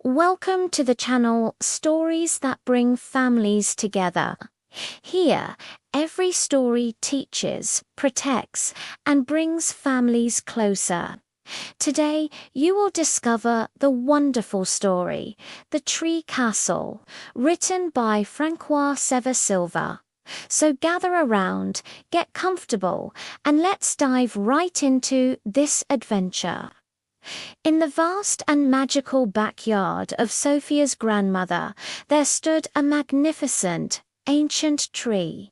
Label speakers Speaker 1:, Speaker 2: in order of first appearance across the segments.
Speaker 1: Welcome to the channel Stories That Bring Families Together. Here, every story teaches, protects, and brings families closer. Today, you will discover the wonderful story, The Tree Castle, written by François Sever Silva. So gather around, get comfortable, and let's dive right into this adventure. In the vast and magical backyard of Sofia's grandmother, there stood a magnificent, ancient tree.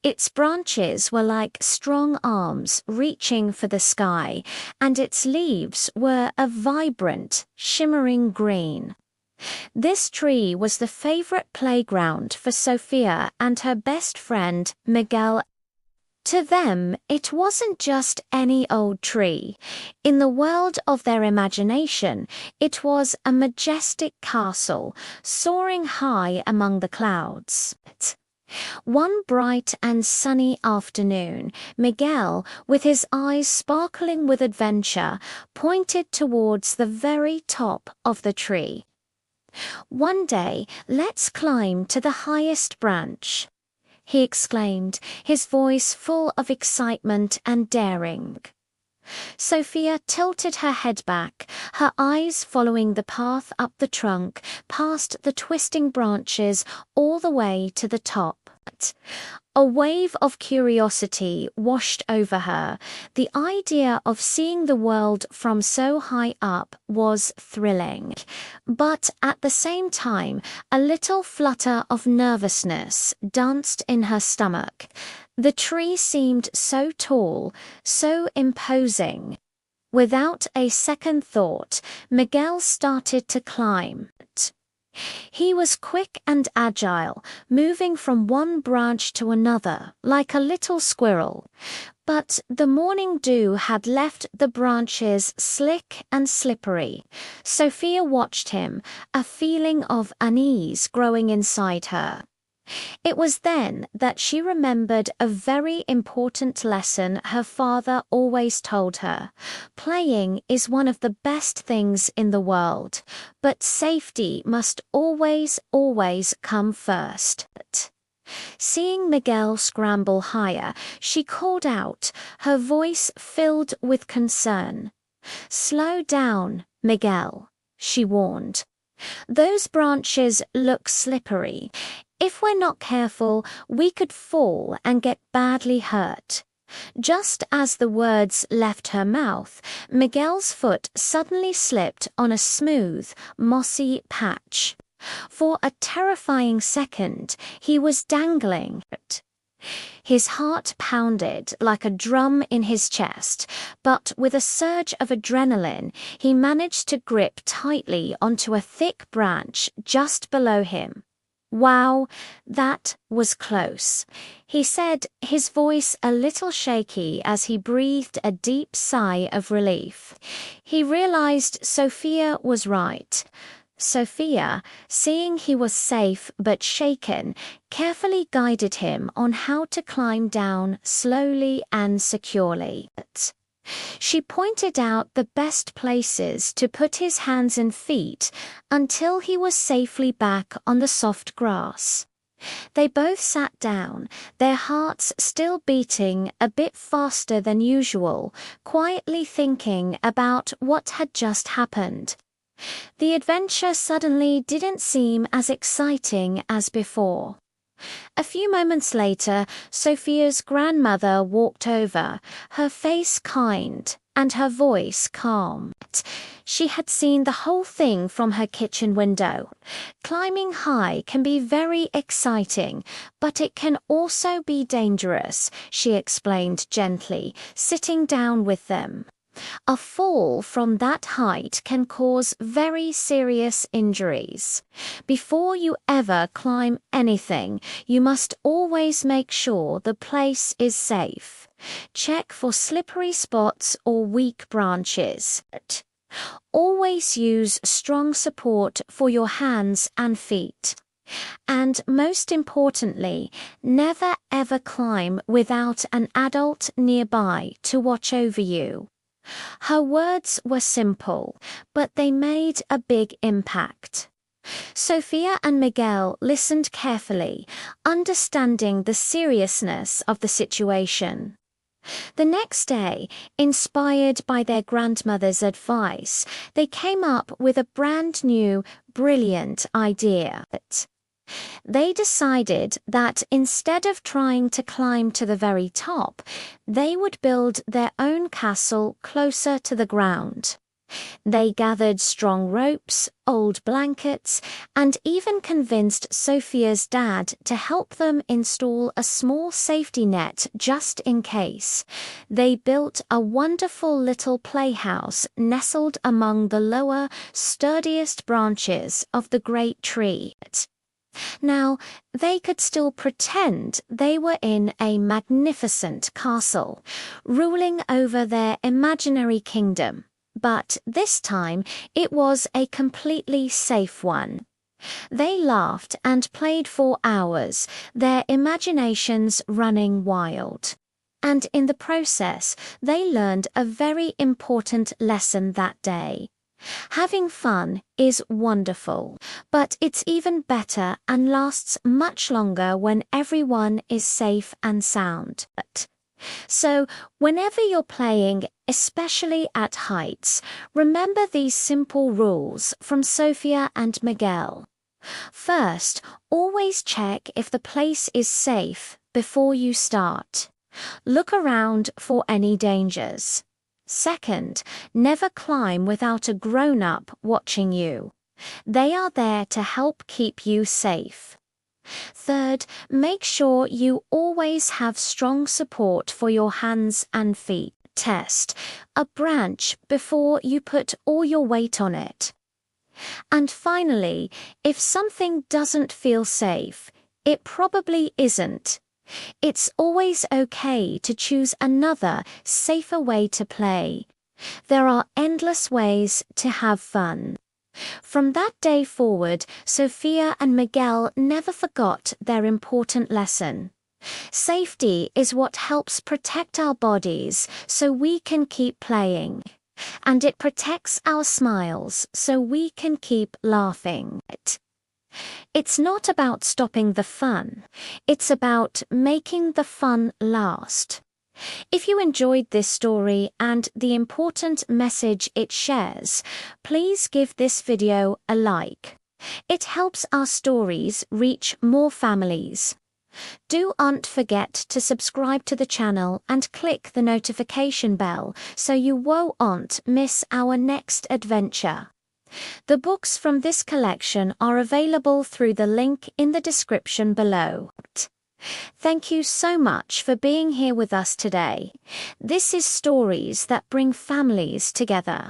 Speaker 1: Its branches were like strong arms reaching for the sky, and its leaves were a vibrant, shimmering green. This tree was the favorite playground for Sofia and her best friend, Miguel. To them, it wasn't just any old tree. In the world of their imagination, it was a majestic castle, soaring high among the clouds. One bright and sunny afternoon, Miguel, with his eyes sparkling with adventure, pointed towards the very top of the tree. "One day, let's climb to the highest branch," he exclaimed, his voice full of excitement and daring. Sofia tilted her head back, her eyes following the path up the trunk, past the twisting branches, all the way to the top. A wave of curiosity washed over her. The idea of seeing the world from so high up was thrilling. But at the same time, a little flutter of nervousness danced in her stomach. The tree seemed so tall, so imposing. Without a second thought, Miguel started to climb. He was quick and agile, moving from one branch to another, like a little squirrel. But the morning dew had left the branches slick and slippery. Sofia watched him, a feeling of unease growing inside her. It was then that she remembered a very important lesson her father always told her. Playing is one of the best things in the world, but safety must always come first. Seeing Miguel scramble higher, she called out, her voice filled with concern. "Slow down, Miguel," she warned. "Those branches look slippery. If we're not careful, we could fall and get badly hurt." Just as the words left her mouth, Miguel's foot suddenly slipped on a smooth, mossy patch. For a terrifying second, he was dangling. His heart pounded like a drum in his chest, but with a surge of adrenaline, he managed to grip tightly onto a thick branch just below him. "Wow, that was close," he said, his voice a little shaky as he breathed a deep sigh of relief. He realized Sofia was right. Sofia, seeing he was safe but shaken, carefully guided him on how to climb down slowly and securely. She pointed out the best places to put his hands and feet until he was safely back on the soft grass. They both sat down, their hearts still beating a bit faster than usual, quietly thinking about what had just happened. The adventure suddenly didn't seem as exciting as before. A few moments later, Sofia's grandmother walked over, her face kind and her voice calm. She had seen the whole thing from her kitchen window. Climbing high can be very exciting, but it can also be dangerous, she explained gently, sitting down with them. A fall from that height can cause very serious injuries. Before you ever climb anything, you must always make sure the place is safe. Check for slippery spots or weak branches. Always use strong support for your hands and feet. And most importantly, never ever climb without an adult nearby to watch over you. Her words were simple, but they made a big impact. Sofia and Miguel listened carefully, understanding the seriousness of the situation. The next day, inspired by their grandmother's advice, they came up with a brand new, brilliant idea. They decided that instead of trying to climb to the very top, they would build their own castle closer to the ground. They gathered strong ropes, old blankets, and even convinced Sofia's dad to help them install a small safety net just in case. They built a wonderful little playhouse nestled among the lower, sturdiest branches of the great tree. Now, they could still pretend they were in a magnificent castle, ruling over their imaginary kingdom. But this time it was a completely safe one. They laughed and played for hours, their imaginations running wild. And in the process, they learned a very important lesson that day. Having fun is wonderful, but it's even better and lasts much longer when everyone is safe and sound. So, whenever you're playing, especially at heights, remember these simple rules from Sofia and Miguel. First, always check if the place is safe before you start. Look around for any dangers. Second, never climb without a grown-up watching you. They are there to help keep you safe. Third, make sure you always have strong support for your hands and feet. Test a branch before you put all your weight on it. And finally, if something doesn't feel safe, it probably isn't. It's always okay to choose another, safer way to play. There are endless ways to have fun. From that day forward, Sofia and Miguel never forgot their important lesson. Safety is what helps protect our bodies so we can keep playing. And it protects our smiles so we can keep laughing. It's not about stopping the fun. It's about making the fun last. If you enjoyed this story and the important message it shares, please give this video a like. It helps our stories reach more families. Don't forget to subscribe to the channel and click the notification bell so you won't miss our next adventure. The books from this collection are available through the link in the description below. Thank you so much for being here with us today. This is Stories that Bring Families Together.